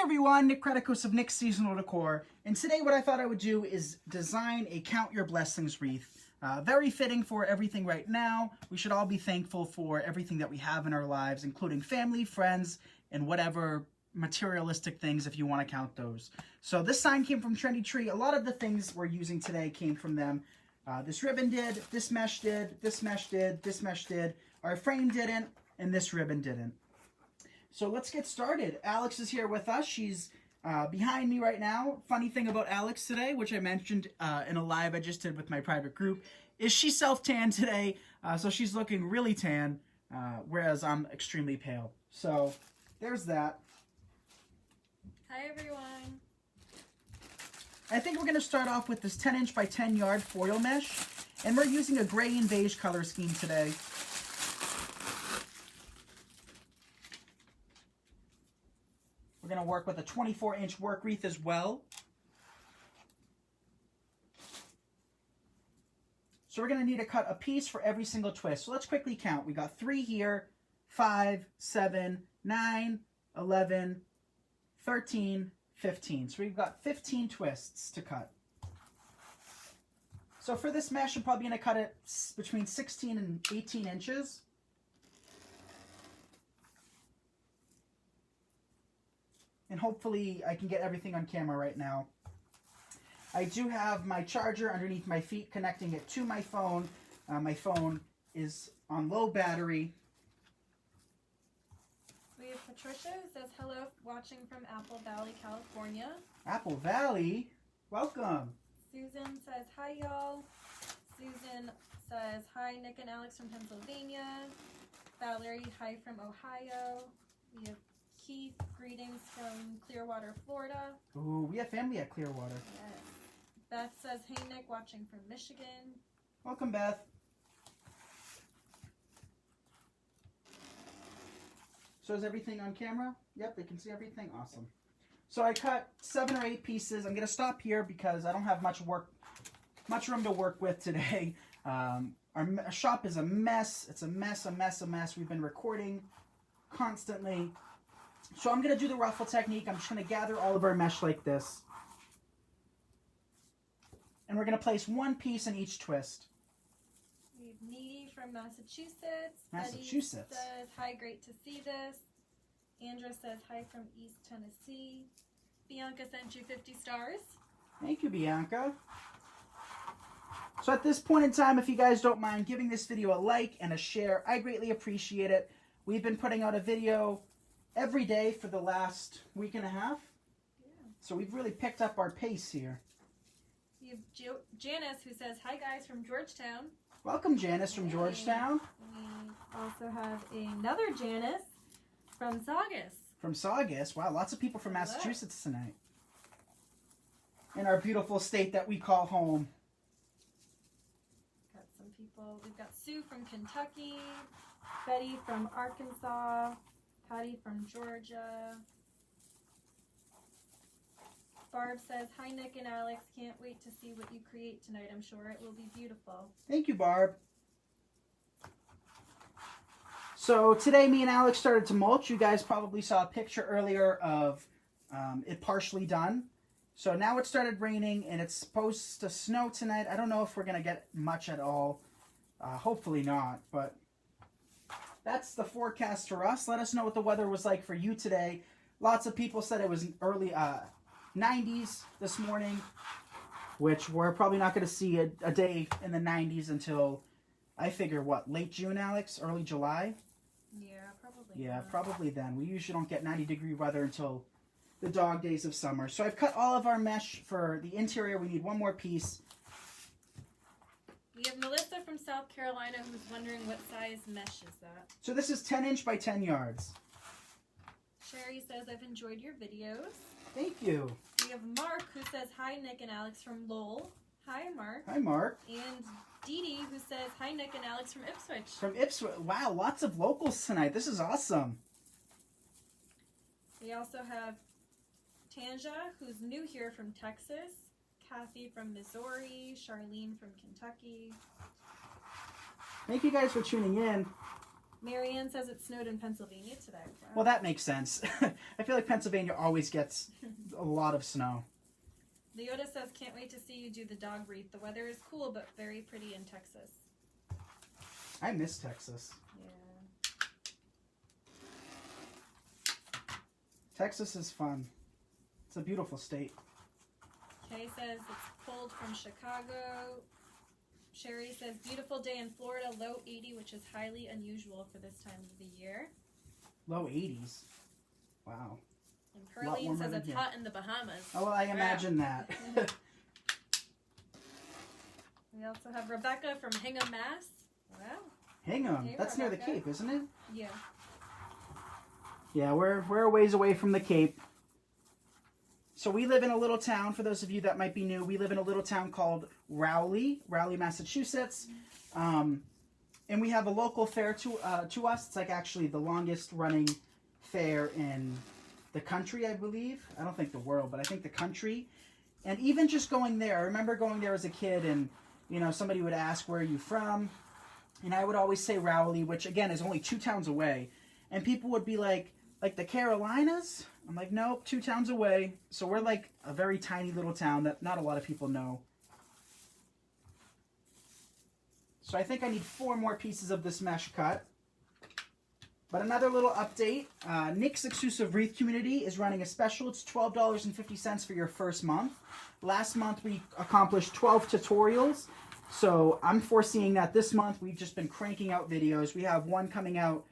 everyone, Nick Kretikos of Nick's Seasonal Decor, and today what I thought I would do is design a Count Your Blessings wreath. Very fitting for everything right now. We should all be thankful for everything that we have in our lives, including family, friends, and whatever materialistic things if you want to count those. So this sign came from Trendy Tree. A lot of the things we're using today came from them. This ribbon did, this mesh did, this mesh did, this mesh did, our frame didn't, and this ribbon didn't. So let's get started. Alex is here with us. She's behind me right now. Funny thing about Alex today, which I mentioned in a live I just did with my private group, is she self-tanned today. So she's looking really tan, whereas I'm extremely pale. So there's that. Hi everyone. I think we're going to start off with this 10-inch by 10-yard foil mesh. And we're using a gray and beige color scheme today. We're going to work with a 24-inch work wreath as well. So we're going to need to cut a piece for every single twist. So let's quickly count. We got 3 here, 5, 7, 9, 11, 13, 15. So we've got 15 twists to cut. So for this mesh, I'm probably going to cut it between 16 and 18 inches. And hopefully I can get everything on camera right now. I do have my charger underneath my feet connecting it to my phone. My phone is on low battery. We have Patricia who says hello, watching from Apple Valley, California. Apple Valley, welcome. Susan says hi y'all. Susan says hi Nick and Alex from Pennsylvania. Valerie, hi from Ohio. We have Keith, greetings from Clearwater, Florida. Ooh, we have family at Clearwater. Yes. Beth says, hey Nick, watching from Michigan. Welcome, Beth. So is everything on camera? Yep, they can see everything. Awesome. So I cut 7 or 8 pieces. I'm going to stop here because I don't have much room to work with today. Our shop is a mess. It's a mess. We've been recording constantly. So I'm going to do the ruffle technique. I'm just going to gather all of our mesh like this. And we're going to place one piece in each twist. We have Needy from Massachusetts. Massachusetts. Betty says, hi, great to see this. Andra says, hi from East Tennessee. Bianca sent you 50 stars. Thank you, Bianca. So at this point in time, if you guys don't mind giving this video a like and a share, I greatly appreciate it. We've been putting out a video every day for the last week and a half. Yeah. So we've really picked up our pace here. We have Janice who says, hi guys from Georgetown. Welcome, Janice from Georgetown. We also have another Janice from Saugus. From Saugus. Wow, lots of people from Massachusetts tonight. In our beautiful state that we call home. Got some people. We've got Sue from Kentucky, Betty from Arkansas, Patty from Georgia. Barb says, hi Nick and Alex, can't wait to see what you create tonight. I'm sure it will be beautiful. Thank you, Barb. So today me and Alex started to mulch. You guys probably saw a picture earlier of it partially done. So now it started raining and it's supposed to snow tonight. I don't know if we're going to get much at all. Hopefully not, but that's the forecast for us. Let us know what the weather was like for you today. Lots of people said it was early 90s this morning, which we're probably not going to see a day in the 90s until, I figure, what, late June, Alex? Early July? Yeah, probably. Yeah, not. probably then. We usually don't get 90-degree weather until the dog days of summer. So I've cut all of our mesh for the interior. We need one more piece. We have Melissa from South Carolina who's wondering what size mesh is that. So this is 10-inch by 10 yards. Sherry says, I've enjoyed your videos. Thank you. We have Mark who says, hi Nick and Alex from Lowell. Hi Mark. Hi, Mark. And Dee Dee who says, hi Nick and Alex from Ipswich. From Ipswich. Wow, lots of locals tonight. This is awesome. We also have Tanja, who's new here from Texas. Kathy from Missouri. Charlene from Kentucky. Thank you guys for tuning in. Marianne says it snowed in Pennsylvania today. Wow. Well, that makes sense. I feel like Pennsylvania always gets a lot of snow. Leota says, can't wait to see you do the dog wreath. The weather is cool, but very pretty in Texas. I miss Texas. Yeah. Texas is fun. It's a beautiful state. Kay says it's cold from Chicago. Sherry says, beautiful day in Florida, low 80, which is highly unusual for this time of the year. Low 80s. Wow. And Perlene says it's hot in the Bahamas. Oh, well, I imagine that. We also have Rebecca from Hingham, Mass. Wow. Hingham. Hey, That's near the Rebecca. Cape, isn't it? Yeah. Yeah, we're a ways away from the Cape. So we live in a little town, for those of you that might be new, we live in a little town called Rowley, Massachusetts. And we have a local fair to us. It's like actually the longest running fair in the country, I believe. I don't think the world, but I think the country. And even just going there, I remember going there as a kid and, you know, somebody would ask, where are you from? And I would always say Rowley, which again is only 2 towns away. And people would be like the Carolinas? I'm like, nope, 2 towns away. So we're like a very tiny little town that not a lot of people know. So I think I need 4 more pieces of this mesh cut. But another little update, Nick's exclusive wreath community is running a special. It's $12.50 for your first month. Last month we accomplished 12 tutorials. So I'm foreseeing that this month we've just been cranking out videos. We have one coming out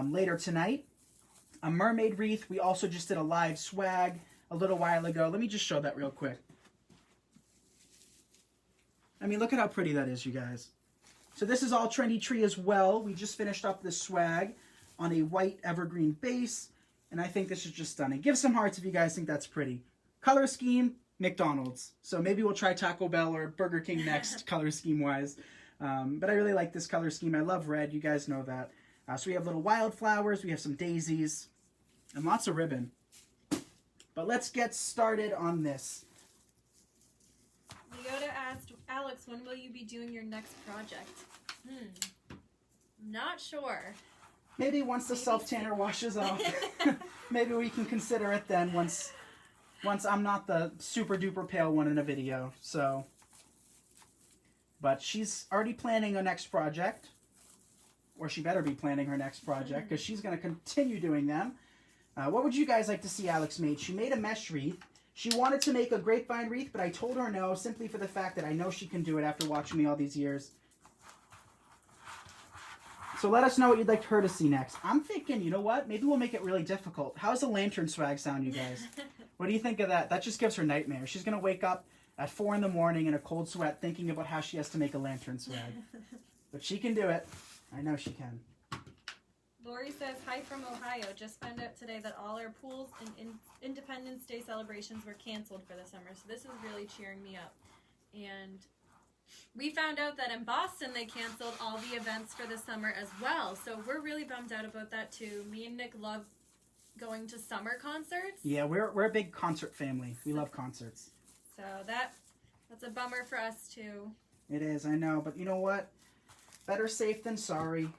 later tonight. A mermaid wreath. We also just did a live swag a little while ago. Let me just show that real quick. I mean, look at how pretty that is, you guys. So this is all Trendy Tree as well. We just finished up this swag on a white evergreen base, and I think this is just stunning. Give some hearts if you guys think that's pretty. Color scheme, McDonald's. So maybe we'll try Taco Bell or Burger King next, color scheme-wise. But I really like this color scheme. I love red. You guys know that. So we have little wildflowers, we have some daisies, and lots of ribbon. But let's get started on this. Leota asked, Alex, when will you be doing your next project? Not sure. Maybe once the self-tanner washes off. Maybe we can consider it then once I'm not the super-duper pale one in a video. So, but she's already planning a next project. Or she better be planning her next project, because she's going to continue doing them. What would you guys like to see Alex made? She made a mesh wreath. She wanted to make a grapevine wreath, but I told her no, simply for the fact that I know she can do it after watching me all these years. So let us know what you'd like her to see next. I'm thinking, you know what? Maybe we'll make it really difficult. How's the lantern swag sound, you guys? What do you think of that? That just gives her nightmares. She's going to wake up at 4 in the morning in a cold sweat thinking about how she has to make a lantern swag. But she can do it. I know she can. Lori says, hi from Ohio. Just found out today that all our pools and Independence Day celebrations were canceled for the summer. So this is really cheering me up. And we found out that in Boston they canceled all the events for the summer as well. So we're really bummed out about that too. Me and Nick love going to summer concerts. Yeah, we're a big concert family. We love concerts. So that's a bummer for us too. It is, I know. But you know what? Better safe than sorry.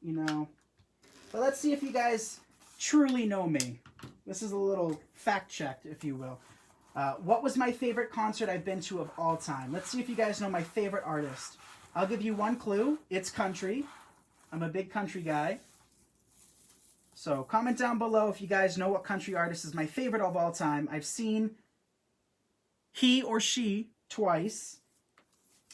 You know. But let's see if you guys truly know me. This is a little fact check, if you will. What was my favorite concert I've been to of all time? Let's see if you guys know my favorite artist. I'll give you one clue. It's country. I'm a big country guy. So comment down below if you guys know what country artist is my favorite of all time. I've seen he or she twice,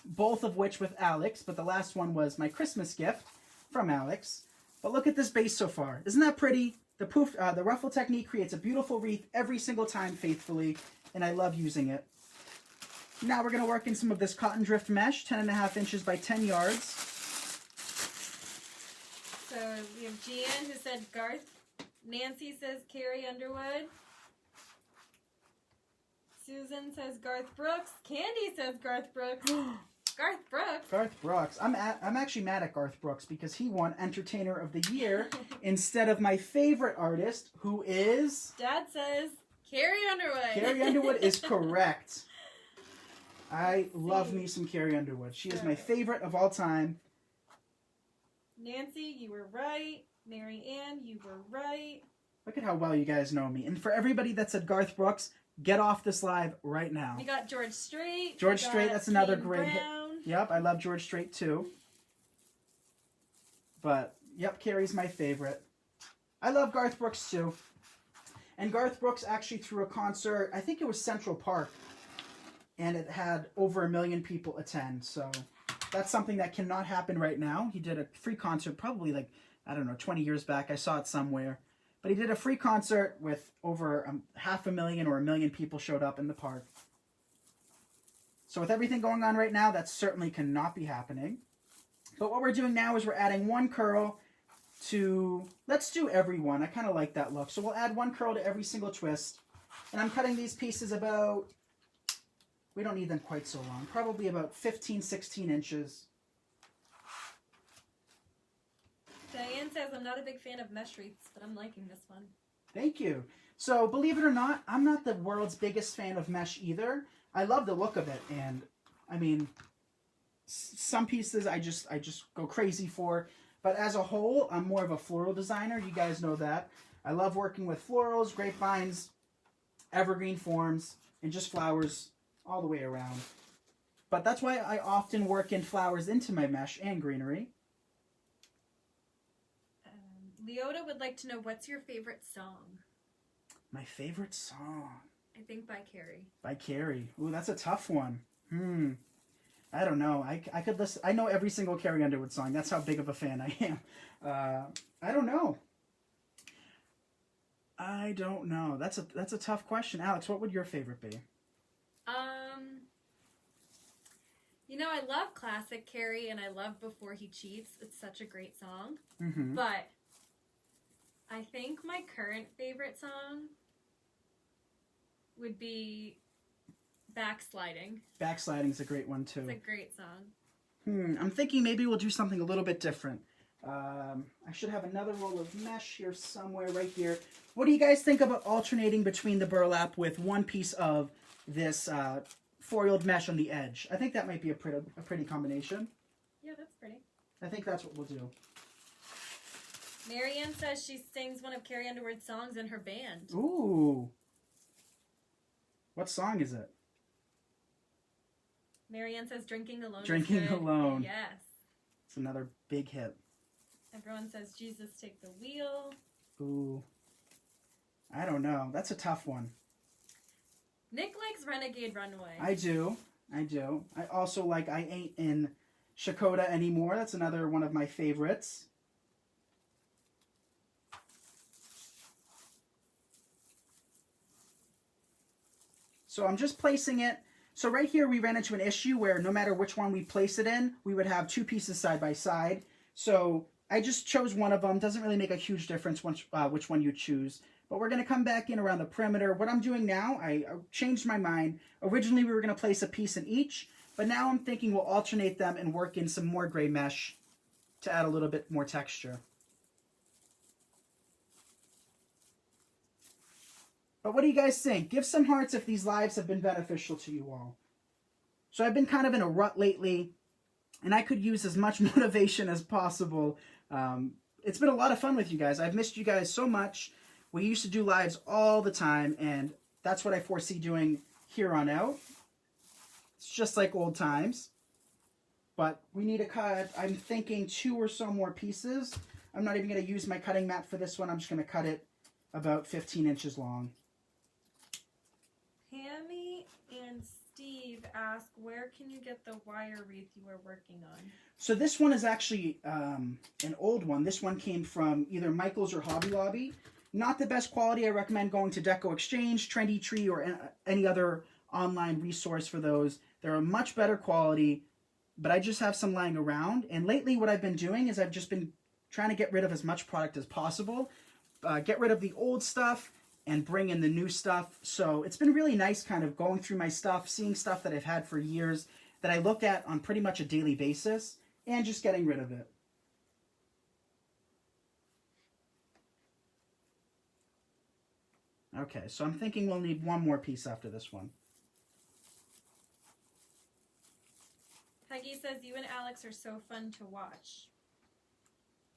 both of which with Alex, but the last one was my Christmas gift from Alex. But look at this base so far. Isn't that pretty? The ruffle technique creates a beautiful wreath every single time faithfully, and I love using it. Now we're going to work in some of this cotton drift mesh, 10.5 inches by 10 yards. So we have Gian who said Garth. Nancy says Carrie Underwood. Susan says Garth Brooks. Candy says Garth Brooks. Garth Brooks. Garth Brooks. I'm actually mad at Garth Brooks because he won Entertainer of the Year instead of my favorite artist, who is... Dad says Carrie Underwood. Carrie Underwood is correct. I love me some Carrie Underwood. She is my favorite of all time. Nancy, you were right. Mary Ann, you were right. Look at how well you guys know me. And for everybody that said Garth Brooks, get off this live right now. We got George Strait. George Strait, that's another Kane great hit. Brown. Yep, I love George Strait too. But, yep, Carrie's my favorite. I love Garth Brooks too. And Garth Brooks actually threw a concert, I think it was Central Park, and it had over 1 million people attend. So that's something that cannot happen right now. He did a free concert probably like, I don't know, 20 years back. I saw it somewhere. But he did a free concert with over 500,000 or 1 million people showed up in the park. So with everything going on right now, that certainly cannot be happening. But what we're doing now is we're adding 1 curl to, let's do every one. I kind of like that look. So we'll add 1 curl to every single twist. And I'm cutting these pieces about, we don't need them quite so long, probably about 15, 16 inches. Diane says, I'm not a big fan of mesh wreaths, but I'm liking this one. Thank you. So believe it or not, I'm not the world's biggest fan of mesh either. I love the look of it. And I mean, some pieces I just go crazy for. But as a whole, I'm more of a floral designer. You guys know that. I love working with florals, grapevines, evergreen forms, and just flowers all the way around. But that's why I often work in flowers into my mesh and greenery. Leota would like to know, what's your favorite song? My favorite song? I think by Carrie. By Carrie. Ooh, that's a tough one. I don't know. I could listen. I know every single Carrie Underwood song. That's how big of a fan I am. I don't know. I don't know. That's a tough question. Alex, what would your favorite be? You know, I love classic Carrie, and I love Before He Cheats. It's such a great song. Mm-hmm. But I think my current favorite song would be Backsliding. Backsliding's a great one too. It's a great song. I'm thinking maybe we'll do something a little bit different. I should have another roll of mesh here somewhere, right here. What do you guys think about alternating between the burlap with one piece of this foiled mesh on the edge? I think that might be a pretty combination. Yeah, that's pretty. I think that's what we'll do. Marianne says she sings one of Carrie Underwood's songs in her band. Ooh. What song is it? Marianne says Drinking Alone. Drinking is good. Alone. Yes. It's another big hit. Everyone says Jesus Take the Wheel. Ooh. I don't know. That's a tough one. Nick likes Renegade Runway. I do. I also like I Ain't in Shakota Anymore. That's another one of my favorites. So I'm just placing it. So right here we ran into an issue where no matter which one we place it in, we would have 2 pieces side by side. So I just chose one of them. Doesn't really make a huge difference which one you choose. But we're going to come back in around the perimeter. What I'm doing now, I changed my mind. Originally we were going to place a piece in each, but now I'm thinking we'll alternate them and work in some more gray mesh to add a little bit more texture. But what do you guys think? Give some hearts if these lives have been beneficial to you all. So I've been kind of in a rut lately, and I could use as much motivation as possible. It's been a lot of fun with you guys. I've missed you guys so much. We used to do lives all the time, and that's what I foresee doing here on out. It's just like old times. But we need to cut, I'm thinking 2 or so more pieces. I'm not even going to use my cutting mat for this one. I'm just going to cut it about 15 inches long. Pammy and Steve ask, where can you get the wire wreath you were working on? So this one is actually an old one. This one came from either Michael's or Hobby Lobby. Not the best quality. I recommend going to Deco Exchange, Trendy Tree, or any other online resource for those. They're a much better quality, but I just have some lying around. And lately what I've been doing is I've just been trying to get rid of as much product as possible. Get rid of the old stuff and bring in the new stuff. So it's been really nice kind of going through my stuff, seeing stuff that I've had for years that I look at on pretty much a daily basis, and just getting rid of it. Okay, so I'm thinking we'll need one more piece after this one. Peggy says, you and Alex are so fun to watch.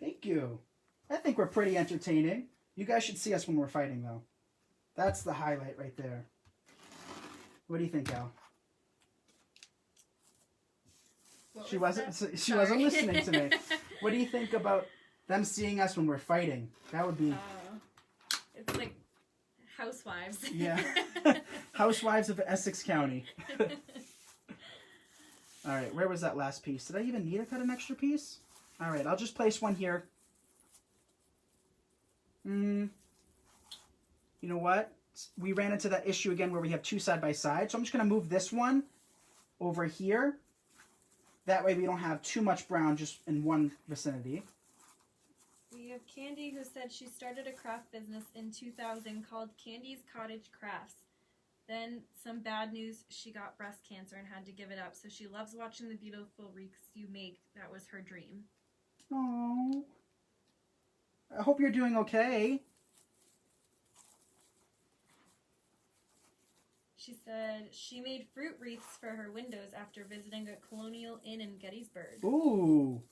Thank you. I think we're pretty entertaining. You guys should see us when we're fighting, though. That's the highlight right there. What do you think, Al? She wasn't listening to me. What do you think about them seeing us when we're fighting? That would be... it's like housewives. Yeah. Housewives of Essex County. All right, where was that last piece? Did I even need to cut an extra piece? All right, I'll just place one here. You know what? We ran into that issue again where we have two side by side. So I'm just going to move this one over here. That way we don't have too much brown just in one vicinity. We have Candy who said she started a craft business in 2000 called Candy's Cottage Crafts. Then some bad news, she got breast cancer and had to give it up. So she loves watching the beautiful wreaths you make. That was her dream. Oh, I hope you're doing okay. She said she made fruit wreaths for her windows after visiting a colonial inn in Gettysburg. Ooh.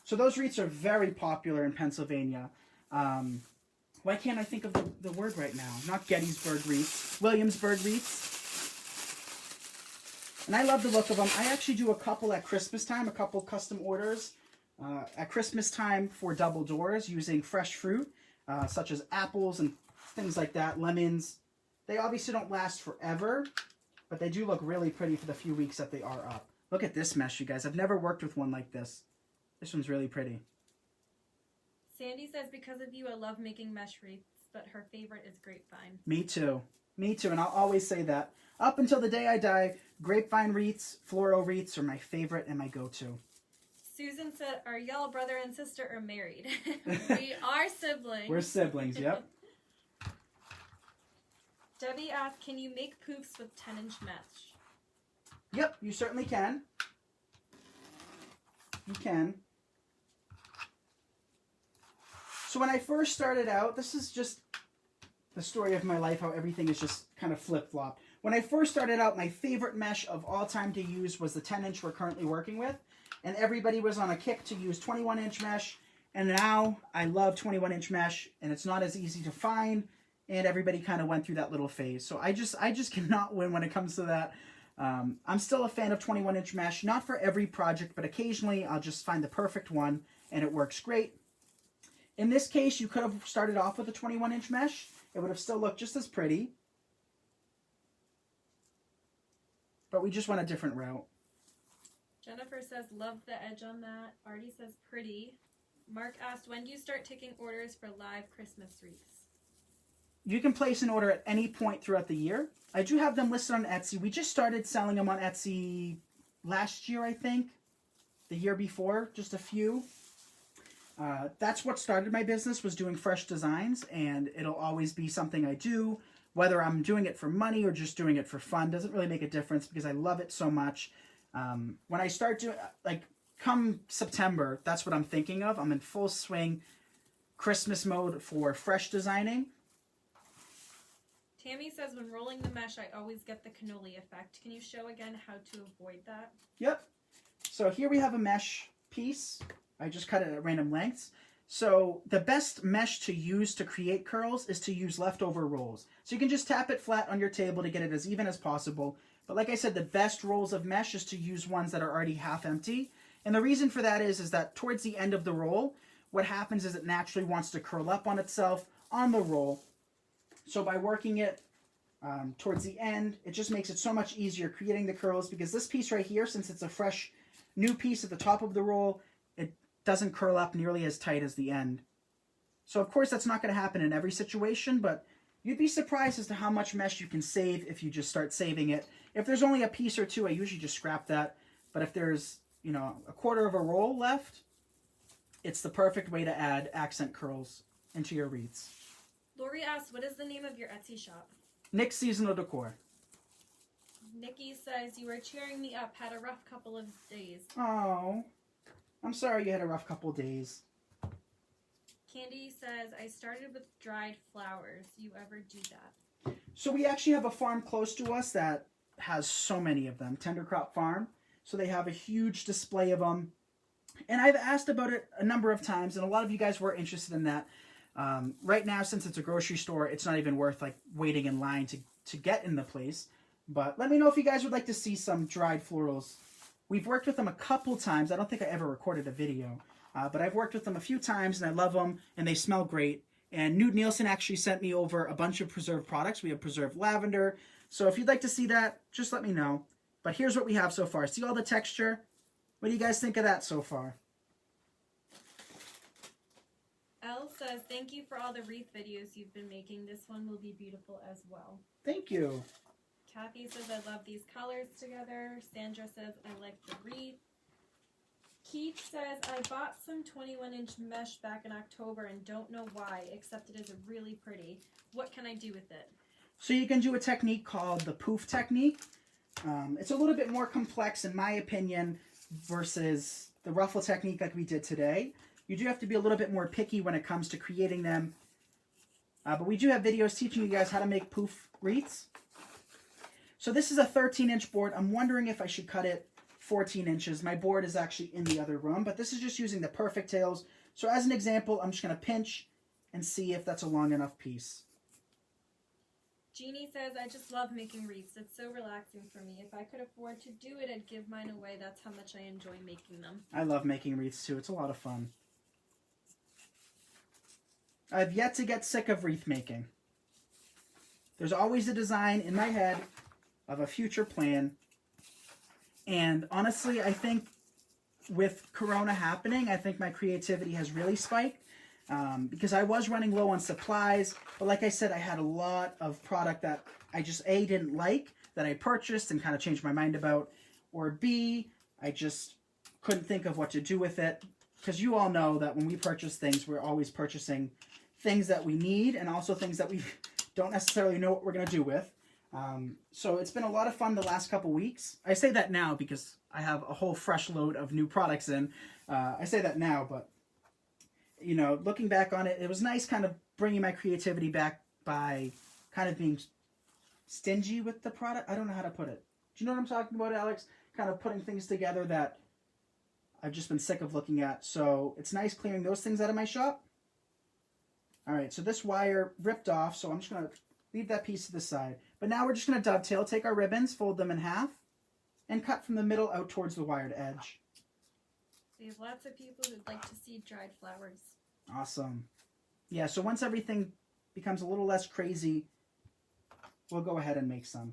So those wreaths are very popular in Pennsylvania. Why can't I think of the word right now? Not Gettysburg wreaths. Williamsburg wreaths. And I love the look of them. I actually do a couple at Christmas time, a couple custom orders at Christmas time for double doors using fresh fruit, such as apples and things like that, lemons. They obviously don't last forever, but they do look really pretty for the few weeks that they are up. Look at this mesh, you guys. I've never worked with one like this. This one's really pretty. Sandy says, because of you, I love making mesh wreaths, but her favorite is grapevine. Me too. Me too, and I'll always say that. Up until the day I die, grapevine wreaths, floral wreaths are my favorite and my go-to. Susan said, our y'all brother and sister are married. We are siblings. We're siblings, yep. Debbie asked, can you make poofs with 10-inch mesh? Yep, you certainly can. You can. So when I first started out, this is just the story of my life, how everything is just kind of flip-flopped. When I first started out, my favorite mesh of all time to use was the 10-inch we're currently working with. And everybody was on a kick to use 21-inch mesh. And now I love 21-inch mesh, and it's not as easy to find. And everybody kind of went through that little phase. So I just cannot win when it comes to that. I'm still a fan of 21-inch mesh. Not for every project, but occasionally I'll just find the perfect one, and it works great. In this case, you could have started off with a 21-inch mesh. It would have still looked just as pretty. But we just went a different route. Jennifer says, love the edge on that. Artie says, pretty. Mark asked, when do you start taking orders for live Christmas wreaths? You can place an order at any point throughout the year. I do have them listed on Etsy. We just started selling them on Etsy last year, I think. The year before, just a few. That's what started my business, was doing fresh designs, and it'll always be something I do. Whether I'm doing it for money or just doing it for fun doesn't really make a difference because I love it so much. When I start doing, like, come September, that's what I'm thinking of. I'm in full swing Christmas mode for fresh designing. Tammy says, when rolling the mesh, I always get the cannoli effect. Can you show again how to avoid that? Yep. So here we have a mesh piece. I just cut it at random lengths. So the best mesh to use to create curls is to use leftover rolls. So you can just tap it flat on your table to get it as even as possible. But like I said, the best rolls of mesh is to use ones that are already half empty. And the reason for that is that towards the end of the roll, what happens is it naturally wants to curl up on itself on the roll. So by working it towards the end, it just makes it so much easier creating the curls, because this piece right here, since it's a fresh new piece at the top of the roll, it doesn't curl up nearly as tight as the end. So of course that's not going to happen in every situation, but you'd be surprised as to how much mesh you can save if you just start saving it. If there's only a piece or two, I usually just scrap that. But if there's, you know, a quarter of a roll left, it's the perfect way to add accent curls into your wreaths. Lori asks, what is the name of your Etsy shop? Nick's Seasonal Decor. Nikki says, you were cheering me up, had a rough couple of days. Oh, I'm sorry you had a rough couple days. Candy says, I started with dried flowers. You ever do that? So we actually have a farm close to us that has so many of them, Tender Crop Farm. So they have a huge display of them. And I've asked about it a number of times, and a lot of you guys were interested in that. Right now, since it's a grocery store, it's not even worth like waiting in line to get in the place. But let me know if you guys would like to see some dried florals. We've worked with them a couple times. I don't think I ever recorded a video, but I've worked with them a few times, and I love them, and they smell great. And Newt Nielsen actually sent me over a bunch of preserved products. We have preserved lavender. So if you'd like to see that, just let me know. But here's what we have so far. See all the texture? What do you guys think of that so far? Elle says, thank you for all the wreath videos you've been making. This one will be beautiful as well. Thank you. Kathy says, I love these colors together. Sandra says, I like the wreath. Keith says, I bought some 21-inch mesh back in October and don't know why, except it is really pretty. What can I do with it? So you can do a technique called the poof technique. It's a little bit more complex, in my opinion, versus the ruffle technique like we did today. You do have to be a little bit more picky when it comes to creating them. But we do have videos teaching you guys how to make poof wreaths. So this is a 13-inch board. I'm wondering if I should cut it 14 inches. My board is actually in the other room, but this is just using the perfect tails. So as an example, I'm just going to pinch and see if that's a long enough piece. Jeannie says, I just love making wreaths. It's so relaxing for me. If I could afford to do it, I'd give mine away. That's how much I enjoy making them. I love making wreaths too. It's a lot of fun. I've yet to get sick of wreath making. There's always a design in my head of a future plan. And honestly, I think with Corona happening, I think my creativity has really spiked. Because I was running low on supplies, but like I said, I had a lot of product that I just A, didn't like, that I purchased and kind of changed my mind about, or B, I just couldn't think of what to do with it. Because you all know that when we purchase things, we're always purchasing things that we need and also things that we don't necessarily know what we're going to do with. So it's been a lot of fun the last couple weeks. I say that now because I have a whole fresh load of new products in. I say that now, but you know, looking back on it, it was nice kind of bringing my creativity back by kind of being stingy with the product. I don't know how to put it. Do you know what I'm talking about, Alex? Kind of putting things together that I've just been sick of looking at. So it's nice clearing those things out of my shop. All right, so this wire ripped off, so I'm just going to leave that piece to the side. But now we're just going to dovetail, take our ribbons, fold them in half, and cut from the middle out towards the wired edge. We have lots of people who'd like to see dried flowers. Awesome. Yeah, so once everything becomes a little less crazy, we'll go ahead and make some.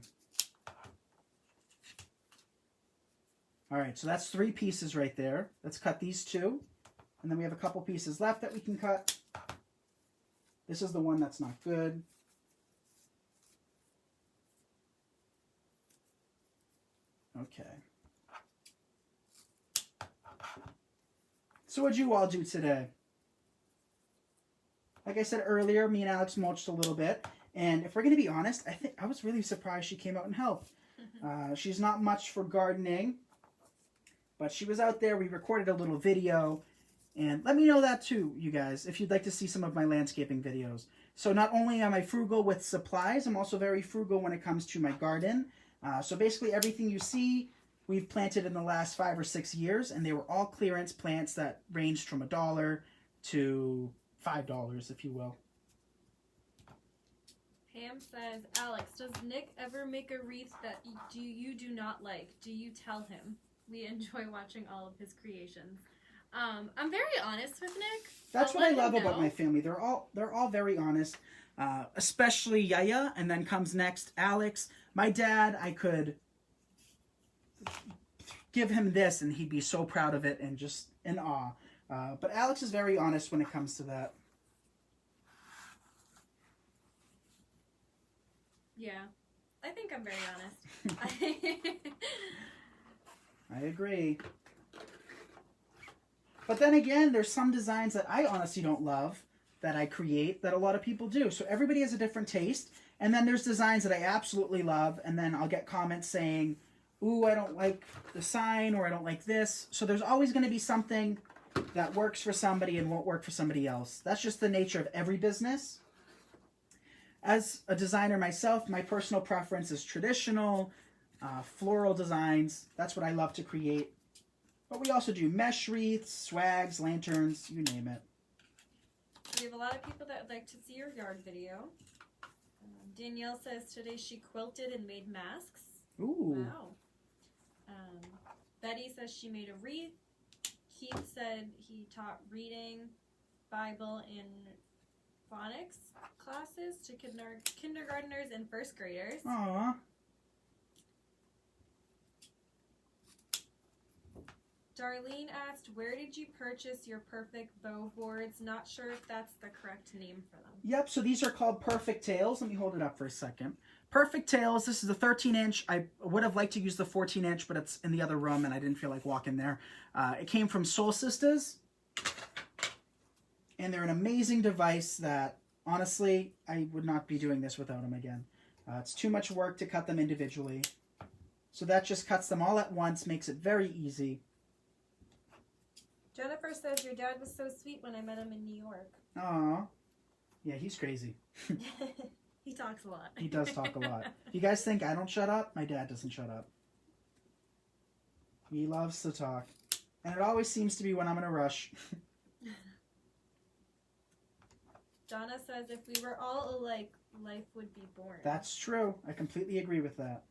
All right, so that's 3 pieces right there. Let's cut these 2. And then we have a couple pieces left that we can cut. This is the one that's not good. Okay. So what'd you all do today? Like I said earlier, me and Alex mulched a little bit. And if we're going to be honest, I was really surprised she came out and helped. She's not much for gardening, but she was out there. We recorded a little video. And let me know that too, you guys, if you'd like to see some of my landscaping videos. So not only am I frugal with supplies, I'm also very frugal when it comes to my garden. So basically everything you see, we've planted in the last 5 or 6 years, and they were all clearance plants that ranged from $1 to $5, if you will. Pam says, Alex, does Nick ever make a wreath that you do not like? Do you tell him? We enjoy watching all of his creations. I'm very honest with Nick. That's what I love about my family. They're all very honest, especially Yaya, and then comes next Alex. My dad, I could give him this, and he'd be so proud of it and just in awe. But Alex is very honest when it comes to that. Yeah, I think I'm very honest. I agree. But then again, there's some designs that I honestly don't love that I create that a lot of people do. So everybody has a different taste. And then there's designs that I absolutely love, and then I'll get comments saying, ooh, I don't like the sign, or I don't like this. So there's always going to be something that works for somebody and won't work for somebody else. That's just the nature of every business. As a designer myself, my personal preference is traditional, floral designs. That's what I love to create. But we also do mesh wreaths, swags, lanterns, you name it. We have a lot of people that would like to see your yard video. Danielle says today she quilted and made masks. Ooh. Wow. Betty says she made a wreath. Keith said he taught reading, Bible, and phonics classes to kindergartners and first graders. Aww. Darlene asked, where did you purchase your perfect bow boards? Not sure if that's the correct name for them. Yep, so these are called Perfect Tails. Let me hold it up for a second. Perfect Tails, this is the 13-inch. I would have liked to use the 14-inch, but it's in the other room, and I didn't feel like walking there. It came from Soul Sisters, and they're an amazing device that, honestly, I would not be doing this without them again. It's too much work to cut them individually. So that just cuts them all at once, makes it very easy. Jennifer says your dad was so sweet when I met him in New York. Aw. Yeah, he's crazy. He talks a lot. He does talk a lot. If you guys think I don't shut up, my dad doesn't shut up. He loves to talk. And it always seems to be when I'm in a rush. Donna says if we were all alike, life would be boring. That's true. I completely agree with that.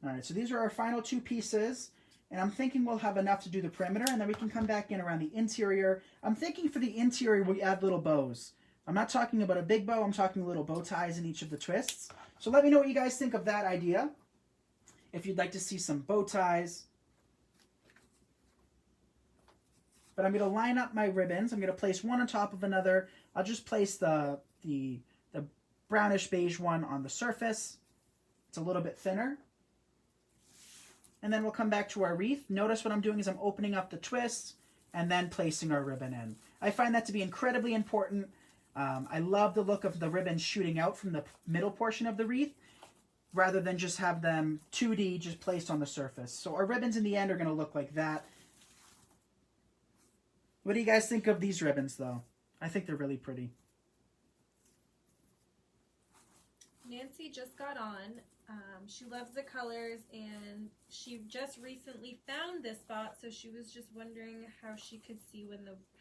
Alright, so these are our final two pieces. And I'm thinking we'll have enough to do the perimeter, and then we can come back in around the interior. I'm thinking for the interior, we add little bows. I'm not talking about a big bow. I'm talking little bow ties in each of the twists. So let me know what you guys think of that idea. If you'd like to see some bow ties. But I'm going to line up my ribbons. I'm going to place one on top of another. I'll just place the brownish beige one on the surface. It's a little bit thinner. And then we'll come back to our wreath. Notice what I'm doing is I'm opening up the twists and then placing our ribbon in. I find that to be incredibly important. I love the look of the ribbons shooting out from the middle portion of the wreath rather than just have them 2D just placed on the surface. So our ribbons in the end are going to look like that. What do you guys think of these ribbons, though? I think they're really pretty. Nancy just got on. She loves the colors, and she just recently found this spot, so she was just wondering how she could see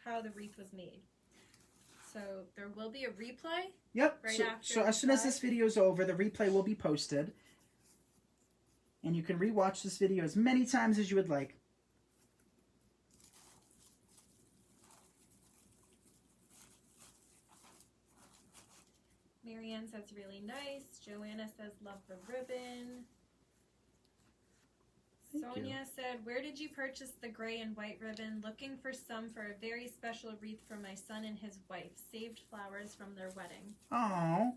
how the wreath was made. So there will be a replay. Yep. Right so, after so as soon as the this video is over, the replay will be posted. And you can rewatch this video as many times as you would like. Marianne says really nice. Joanna says love the ribbon. Thank Sonia you. said, where did you purchase the gray and white ribbon? Looking for some for a very special wreath for my son and his wife. Saved flowers from their wedding. Oh,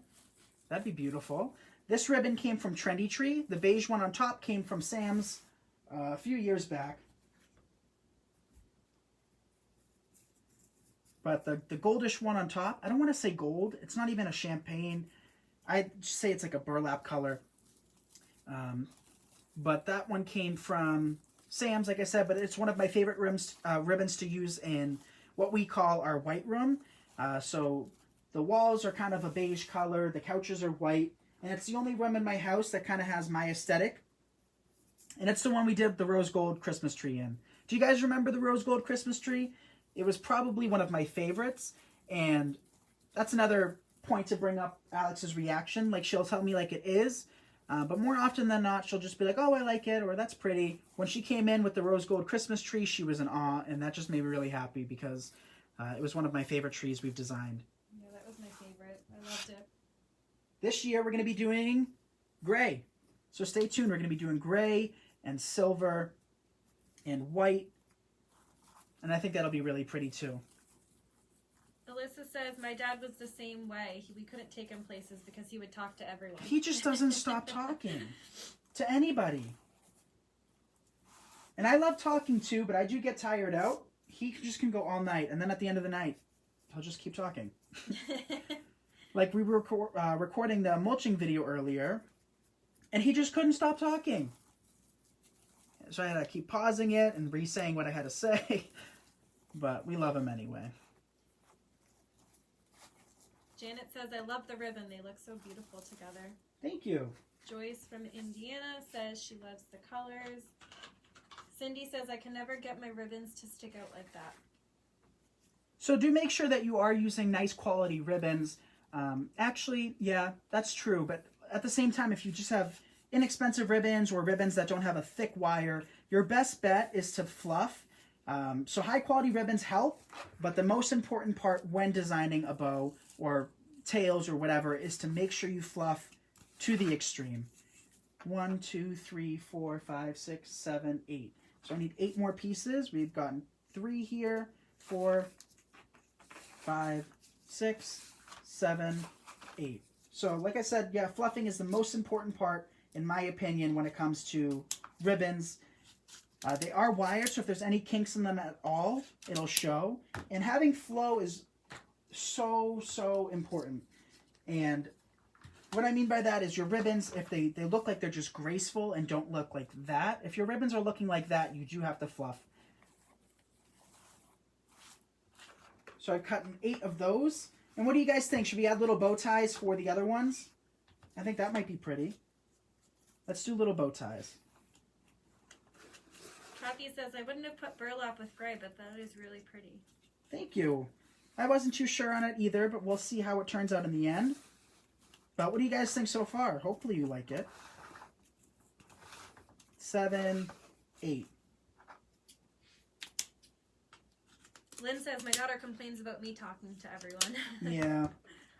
that'd be beautiful. This ribbon came from Trendy Tree. The beige one on top came from Sam's a few years back. But the goldish one on top, I don't want to say gold. It's not even a champagne. I'd say it's like a burlap color. But that one came from Sam's, like I said, but it's one of my favorite ribbons to use in what we call our white room. So the walls are kind of a beige color. The couches are white. And it's the only room in my house that kind of has my aesthetic. And it's the one we did the rose gold Christmas tree in. Do you guys remember the rose gold Christmas tree? It was probably one of my favorites, and that's another point to bring up Alex's reaction. Like, she'll tell me like it is, but more often than not, she'll just be like, oh, I like it, or that's pretty. When she came in with the rose gold Christmas tree, she was in awe, and that just made me really happy because it was one of my favorite trees we've designed. Yeah, that was my favorite. I loved it. This year, we're going to be doing gray. So stay tuned. We're going to be doing gray and silver and white. And I think that'll be really pretty too. Alyssa says, my dad was the same way. We couldn't take him places because he would talk to everyone. He just doesn't stop talking to anybody. And I love talking too, but I do get tired out. He just can go all night. And then at the end of the night, he'll just keep talking. Like we were recording the mulching video earlier, and he just couldn't stop talking. So I had to keep pausing it and re-saying what I had to say. But we love him anyway. Janet says, I love the ribbon. They look so beautiful together. Thank you. Joyce from Indiana says she loves the colors. Cindy says, I can never get my ribbons to stick out like that. So do make sure that you are using nice quality ribbons. Actually, yeah, that's true. But at the same time, if you just have inexpensive ribbons or ribbons that don't have a thick wire, your best bet is to fluff. So high quality ribbons help, but the most important part when designing a bow or tails or whatever is to make sure you fluff to the extreme. 1, 2, 3, 4, 5, 6, 7, 8. So I need 8 more pieces. We've gotten 3 here, 4, 5, 6, 7, 8. So like I said, yeah, fluffing is the most important part, in my opinion, when it comes to ribbons. They are wired, so if there's any kinks in them at all, it'll show. And having flow is so important. And what I mean by that is your ribbons, if they look like they're just graceful and don't look like that, if your ribbons are looking like that, you do have to fluff. So I've cut 8 of those. And what do you guys think? Should we add little bow ties for the other ones? I think that might be pretty. Let's do little bow ties. Kathy says, I wouldn't have put burlap with gray, but that is really pretty. Thank you. I wasn't too sure on it either, but we'll see how it turns out in the end. But what do you guys think so far? Hopefully you like it. 7, 8. Lynn says, my daughter complains about me talking to everyone. Yeah.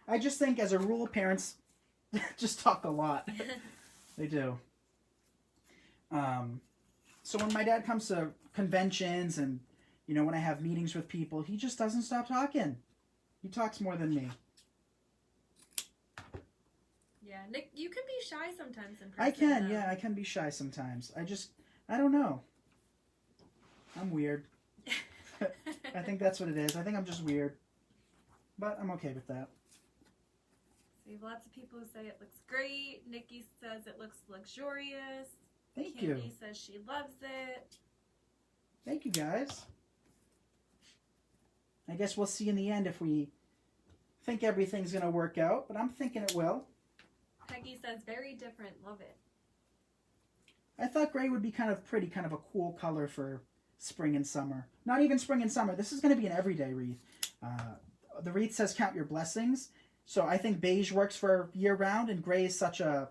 I just think as a rule, parents just talk a lot. They do. So when my dad comes to conventions and, when I have meetings with people, he just doesn't stop talking. He talks more than me. Yeah, Nick, you can be shy sometimes in person. I can, yeah, I can be shy sometimes. I don't know. I'm weird. I think that's what it is. I think I'm just weird. But I'm okay with that. So we have lots of people who say it looks great. Nikki says it looks luxurious. Thank Candy you. says she loves it. Thank you, guys. I guess we'll see in the end if we think everything's going to work out, but I'm thinking it will. Peggy says very different. Love it. I thought gray would be kind of pretty, kind of a cool color for spring and summer. Not even spring and summer. This is going to be an everyday wreath. The wreath says count your blessings. So I think beige works for year-round, and gray is such a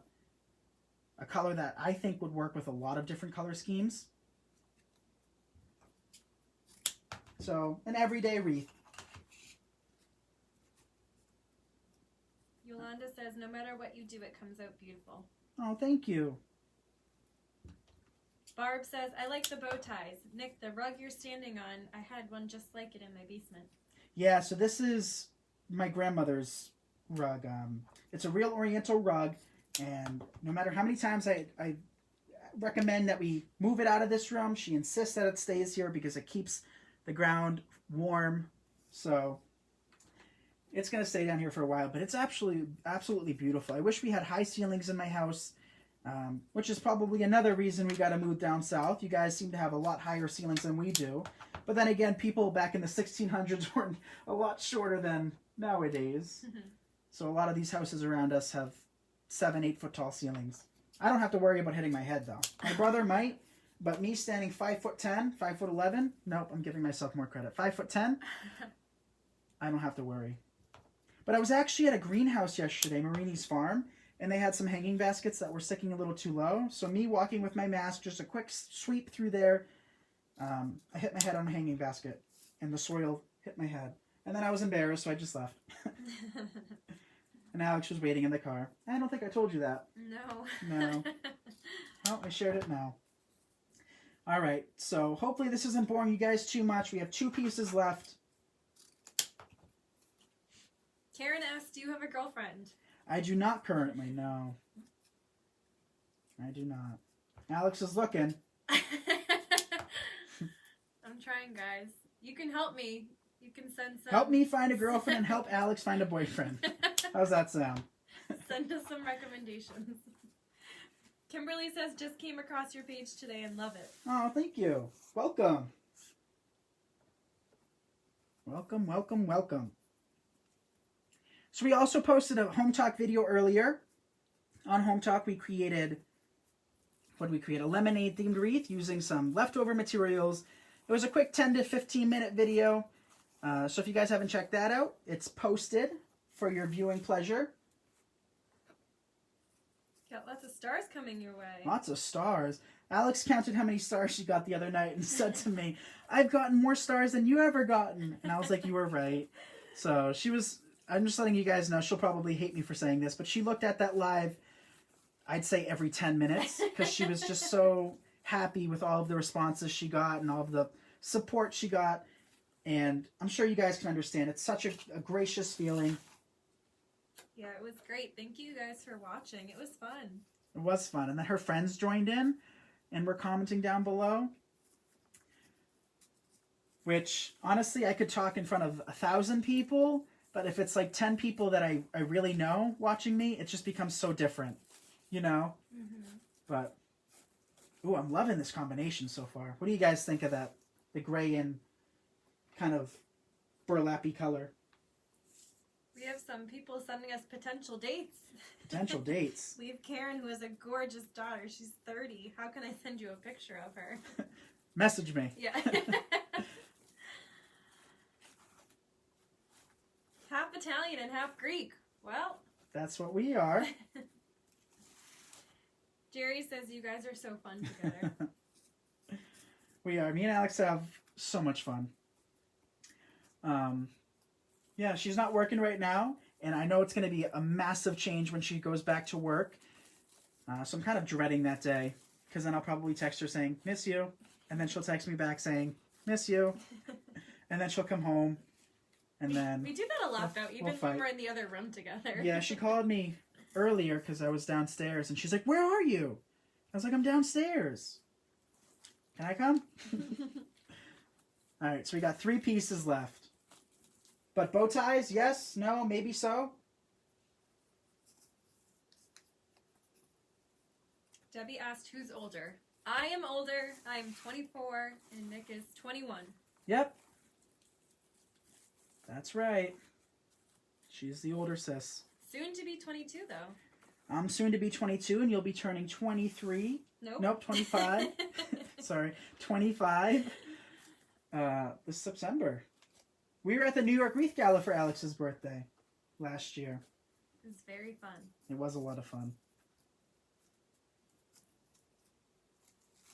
color that I think would work with a lot of different color schemes. So, an everyday wreath. Yolanda says, no matter what you do, it comes out beautiful. Oh, thank you. Barb says, I like the bow ties. Nick, the rug you're standing on, I had one just like it in my basement. Yeah, so this is my grandmother's rug. It's a real Oriental rug, and no matter how many times I recommend that we move it out of this room, she insists that it stays here because it keeps the ground warm. So it's going to stay down here for a while, but it's absolutely beautiful. I wish we had high ceilings in my house, which is probably another reason we got to move down south. You guys seem to have a lot higher ceilings than we do. But then again, people back in the 1600s were a lot shorter than nowadays. So a lot of these houses around us have 7-8 foot tall ceilings. I don't have to worry about hitting my head though. My brother might, but me standing 5'10", 5'11", nope, I'm giving myself more credit. 5'10", I don't have to worry. But I was actually at a greenhouse yesterday, Marini's farm, and they had some hanging baskets that were sticking a little too low. So me walking with my mask, just a quick sweep through there, I hit my head on a hanging basket, and the soil hit my head. And then I was embarrassed, so I just left. And Alex was waiting in the car. I don't think I told you that. No. Oh, I shared it now. All right, so hopefully this isn't boring you guys too much. We have 2 pieces left. Karen asks, do you have a girlfriend? I do not currently, no. I do not. Alex is looking. I'm trying, guys. You can help me. You can send some... Help me find a girlfriend and help Alex find a boyfriend. How's that sound? Send us some recommendations. Kimberly says, just came across your page today and love it. Oh, thank you. Welcome. Welcome. So we also posted a Home Talk video earlier. On Home Talk, we created, what did we create? A lemonade themed wreath using some leftover materials. It was a quick 10 to 15 minute video. So if you guys haven't checked that out, it's posted for your viewing pleasure. Got lots of stars coming your way. Lots of stars. Alex counted how many stars she got the other night and said to me, I've gotten more stars than you ever gotten. And I was like, you were right. So she was, I'm just letting you guys know, she'll probably hate me for saying this, but she looked at that live, I'd say every 10 minutes, because she was just so happy with all of the responses she got and all of the support she got. And I'm sure you guys can understand. It's such a gracious feeling. Yeah, it was great. Thank you guys for watching. It was fun. It was fun. And then her friends joined in and were commenting down below. Which, honestly, I could talk in front of 1,000 people. But if it's like 10 people that I really know watching me, it just becomes so different. You know? Mm-hmm. But, ooh, I'm loving this combination so far. What do you guys think of that? The gray and kind of burlap-y color. We have some people sending us potential dates. Potential dates. We have Karen, who has a gorgeous daughter. She's 30. How can I send you a picture of her? Message me. Yeah. Half Italian and half Greek. Well. That's what we are. Jerry says you guys are so fun together. We are. Me and Alex have so much fun. Yeah, she's not working right now, and I know it's going to be a massive change when she goes back to work. So I'm kind of dreading that day, because then I'll probably text her saying, miss you, and then she'll text me back saying, miss you, and then she'll come home, and then... We do that a lot, though, even when we're in the other room together. Yeah, she called me earlier because I was downstairs, and she's like, where are you? I was like, I'm downstairs. Can I come? All right, so we got 3 pieces left. But bow ties, yes, no, maybe so. Debbie asked who's older. I am older. I am 24, and Nick is 21. Yep. That's right. She's the older sis. Soon to be 22, though. I'm soon to be 22, and you'll be turning 23. Nope, 25. Sorry, 25 this September. We were at the New York Wreath Gala for Alex's birthday last year. It was very fun. It was a lot of fun.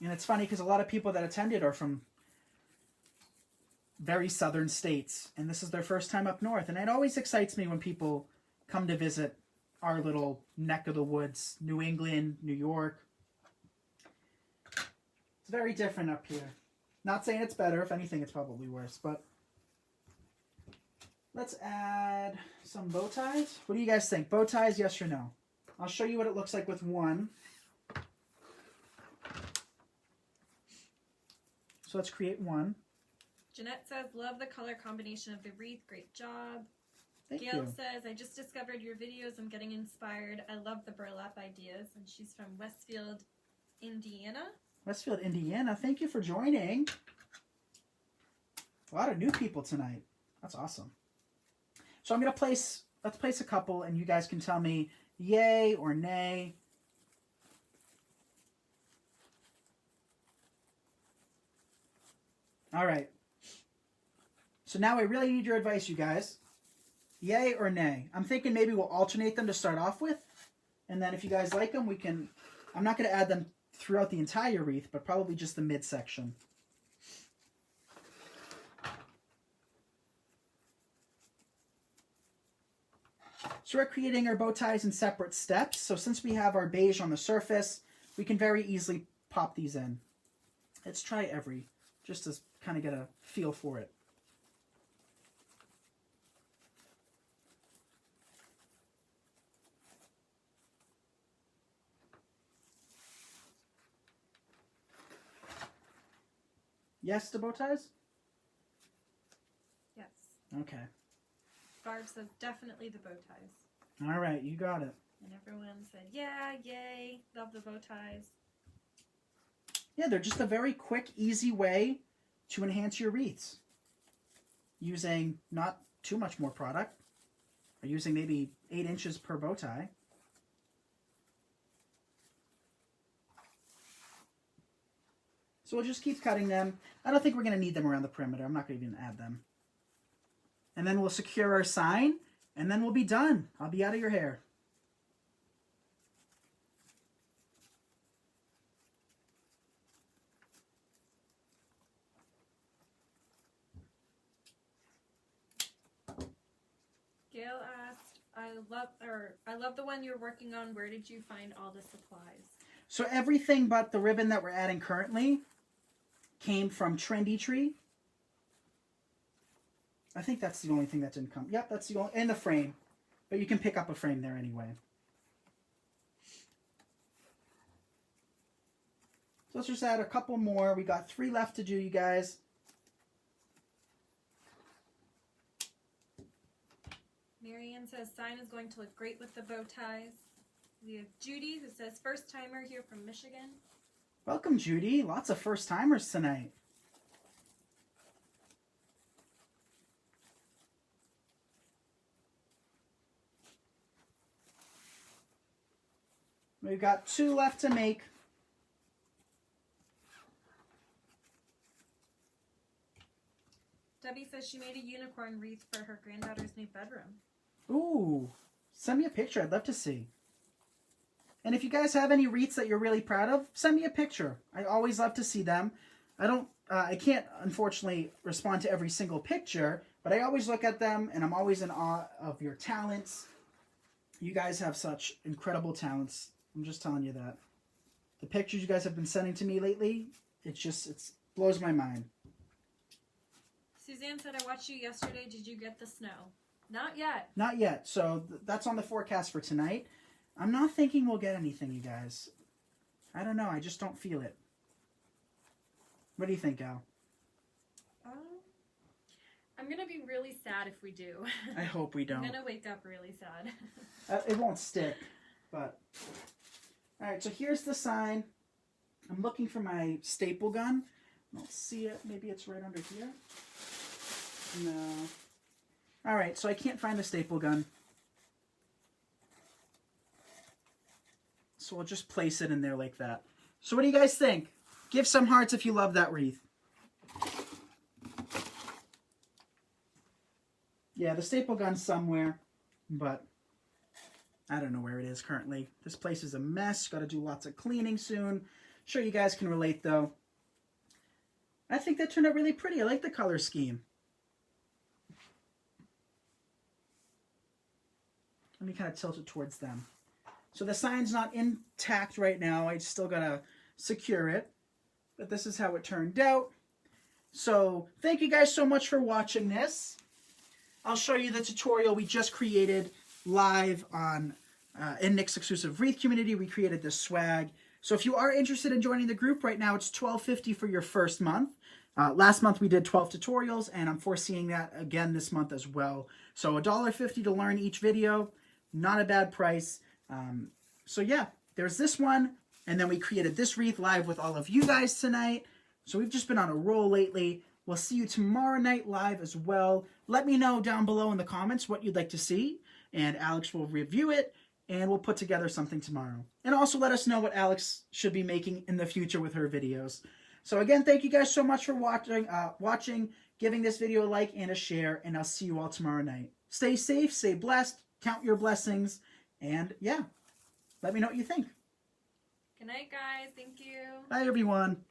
And it's funny because a lot of people that attended are from very southern states, and this is their first time up north. And it always excites me when people come to visit our little neck of the woods, New England, New York. It's very different up here. Not saying it's better. If anything, it's probably worse, but... Let's add some bow ties. What do you guys think? Bow ties, yes or no? I'll show you what it looks like with one. So let's create one. Jeanette says, love the color combination of the wreath. Great job. Thank Gail you. says, I just discovered your videos. I'm getting inspired. I love the burlap ideas. And she's from Westfield, Indiana. Westfield, Indiana. Thank you for joining. A lot of new people tonight. That's awesome. So I'm going to let's place a couple, and you guys can tell me yay or nay. All right. So now I really need your advice, you guys. Yay or nay? I'm thinking maybe we'll alternate them to start off with, and then if you guys like them, we can... I'm not going to add them throughout the entire wreath, but probably just the midsection. So we're creating our bow ties in separate steps. So since we have our beige on the surface, we can very easily pop these in. Let's try every, just to kind of get a feel for it. Yes to bow ties? Yes. Okay. Barb says, definitely the bow ties. All right, you got it. And everyone said, yeah, yay, love the bow ties. Yeah, they're just a very quick, easy way to enhance your wreaths using not too much more product. We're using maybe 8 inches per bow tie. So we'll just keep cutting them. I don't think we're going to need them around the perimeter. I'm not going to even add them. And then we'll secure our sign, and then we'll be done. I'll be out of your hair. Gail asked, I love the one you're working on. Where did you find all the supplies? So everything but the ribbon that we're adding currently came from Trendy Tree. I think that's the only thing that didn't come. Yep, that's the only, and the frame. But you can pick up a frame there anyway. So let's just add a couple more. We got 3 left to do, you guys. Marianne says, sign is going to look great with the bow ties. We have Judy, who says, first timer here from Michigan. Welcome, Judy. Lots of first timers tonight. We've got 2 left to make. Debbie says she made a unicorn wreath for her granddaughter's new bedroom. Ooh, send me a picture. I'd love to see. And if you guys have any wreaths that you're really proud of, send me a picture. I always love to see them. I can't, unfortunately, respond to every single picture, but I always look at them, and I'm always in awe of your talents. You guys have such incredible talents. I'm just telling you that. The pictures you guys have been sending to me lately, it blows my mind. Suzanne said, I watched you yesterday. Did you get the snow? Not yet. Not yet. So that's on the forecast for tonight. I'm not thinking we'll get anything, you guys. I don't know. I just don't feel it. What do you think, Al? I'm going to be really sad if we do. I hope we don't. I'm going to wake up really sad. It won't stick, but... All right, so here's the sign. I'm looking for my staple gun. I don't see it. Maybe it's right under here. No. All right, so I can't find the staple gun. So we'll just place it in there like that. So what do you guys think? Give some hearts if you love that wreath. Yeah, the staple gun's somewhere, but I don't know where it is currently. This place is a mess. Got to do lots of cleaning soon. Sure you guys can relate, though. I think that turned out really pretty. I like the color scheme. Let me kind of tilt it towards them. So the sign's not intact right now. I still got to secure it. But this is how it turned out. So thank you guys so much for watching this. I'll show you the tutorial we just created live on in Nick's exclusive wreath community. We created this swag. So if you are interested in joining the group right now, it's $12.50 for your first month. Last month we did 12 tutorials, and I'm foreseeing that again this month as well. So $1.50 to learn each video. Not a bad price. So yeah, there's this one. And then we created this wreath live with all of you guys tonight. So we've just been on a roll lately. We'll see you tomorrow night live as well. Let me know down below in the comments what you'd like to see, and Alex will review it, and we'll put together something tomorrow. And also let us know what Alex should be making in the future with her videos. So again, thank you guys so much for watching, giving this video a like and a share, and I'll see you all tomorrow night. Stay safe, stay blessed, count your blessings, and yeah, let me know what you think. Good night, guys. Thank you. Bye, everyone.